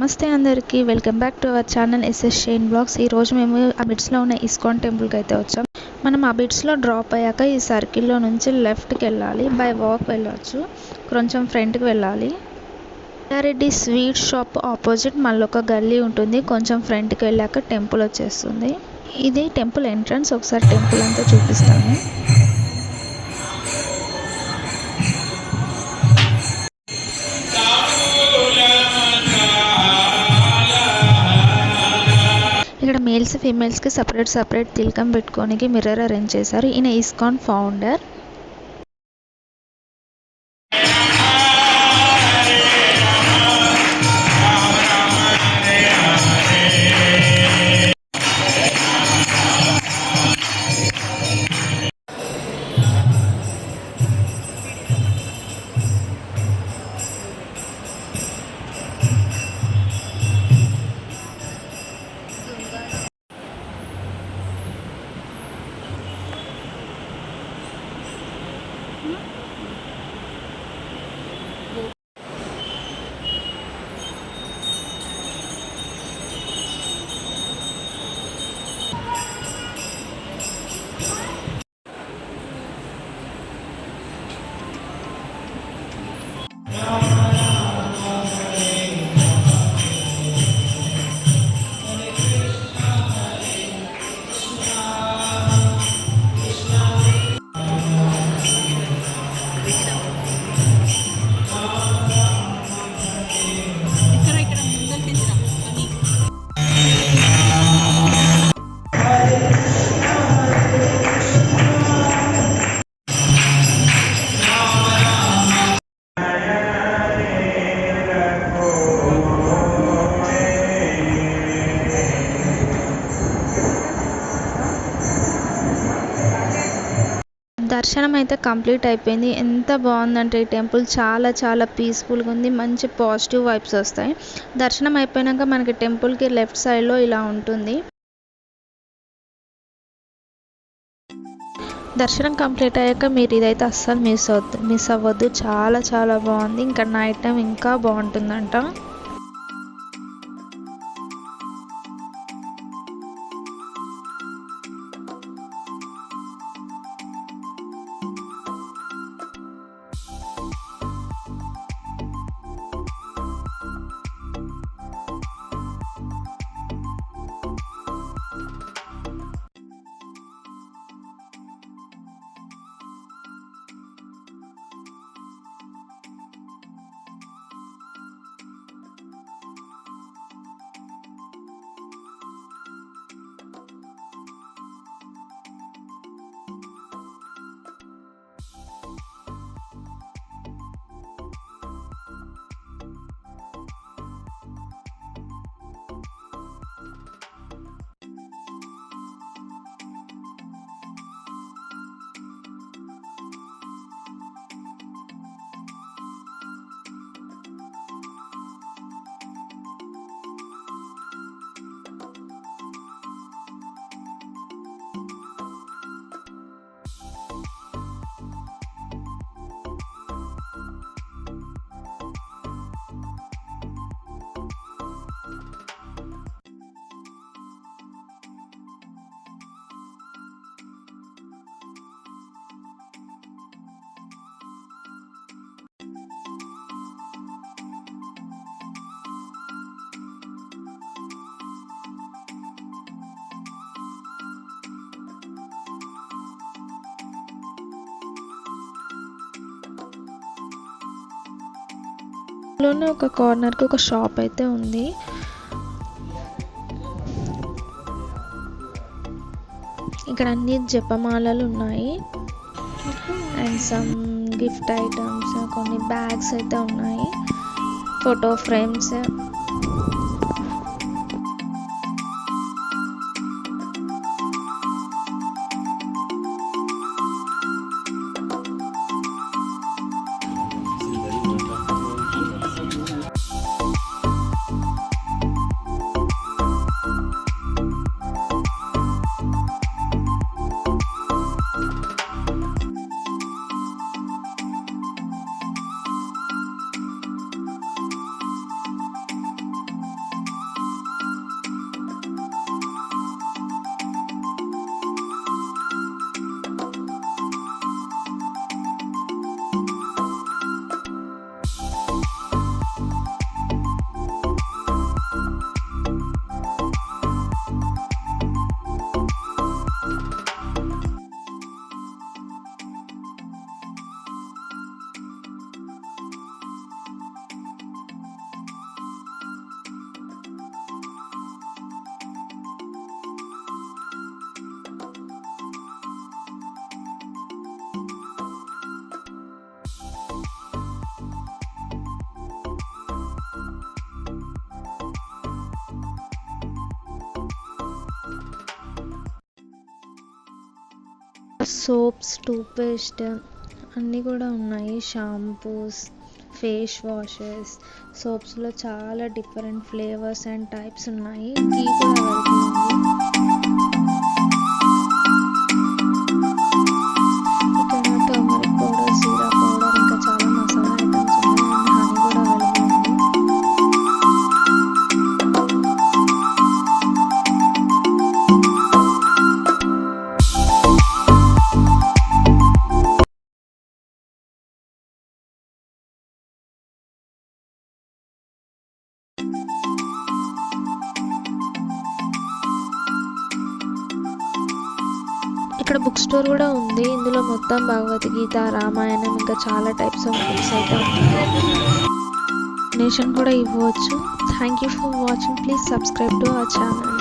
నమస్తే అందరికీ, welcome back to our channel SS Shine Blogs. ఈరోజు మేము అబిడ్స్లో ఉన్న ఇస్కాన్ టెంపుల్కి అయితే వచ్చాం. మనం అబిడ్స్లో డ్రాప్ అయ్యాక ఈ సర్కిల్లో నుంచి లెఫ్ట్కి వెళ్ళాలి. బై వాక్ వెళ్ళవచ్చు, కొంచెం ఫ్రంట్కి వెళ్ళాలి. రెడ్డి స్వీట్ షాప్ ఆపోజిట్ మళ్ళీ ఒక గల్లీ ఉంటుంది. కొంచెం ఫ్రంట్కి వెళ్ళాక టెంపుల్ వచ్చేస్తుంది. ఇది టెంపుల్ ఎంట్రన్స్. ఒకసారి టెంపుల్ అంతా చూపిస్తాను. ఇక్కడ మేల్స్ ఫీమేల్స్కి సపరేట్ తిలకం పెట్టుకోనికి మిర్రర్ అరేంజ్ చేశారు. ఈయన ఇస్కాన్ ఫౌండర్. దర్శనం అయితే కంప్లీట్ అయిపోయింది. ఎంత బాగుందంటే ఈ టెంపుల్ చాలా పీస్ఫుల్గా ఉంది. మంచి పాజిటివ్ వైబ్స్ వస్తాయి. దర్శనం అయిపోయాక మనకి టెంపుల్కి లెఫ్ట్ సైడ్లో ఇలా ఉంటుంది. దర్శనం కంప్లీట్ అయ్యాక మీరు ఇదైతే అస్సలు మిస్ అవ్వద్దు. చాలా బాగుంది. ఇంకా నైట్ టైం ఇంకా బాగుంటుందంట. లోనే ఒక కార్నర్కి ఒక షాప్ అయితే ఉంది. ఇక్కడ అన్ని జపమాలలు ఉన్నాయి అండ్ సమ్ గిఫ్ట్ ఐటమ్స్, కొన్ని బ్యాగ్స్ అయితే ఉన్నాయి, ఫోటో ఫ్రేమ్స్. సోప్స్, టూత్పేస్ట్ అన్నీ కూడా ఉన్నాయి. షాంపూస్, ఫేస్ వాషెస్, సోప్స్లో చాలా డిఫరెంట్ ఫ్లేవర్స్ అండ్ టైప్స్ ఉన్నాయి. ఘీ కూడా అవైలబుల్ ఉంది. ఇక్కడ టర్మరిక్ పౌడర్, జీరా పౌడర్, ఇంకా చాలా మసాలా ఐటమ్స్ ఉన్నాయి. అండ్ హనీ కూడా అవైలబుల్ ఉంది. ఇక్కడ బుక్ స్టోర్ కూడా ఉంది. ఇందులో మొత్తం భగవద్గీత, రామాయణం, ఇంకా చాలా టైప్స్ ఆఫ్ బుక్స్ అయితే ఉన్నాయి. డొనేషన్ కూడా ఇవ్వచ్చు. Thank you for watching. Please subscribe to our channel.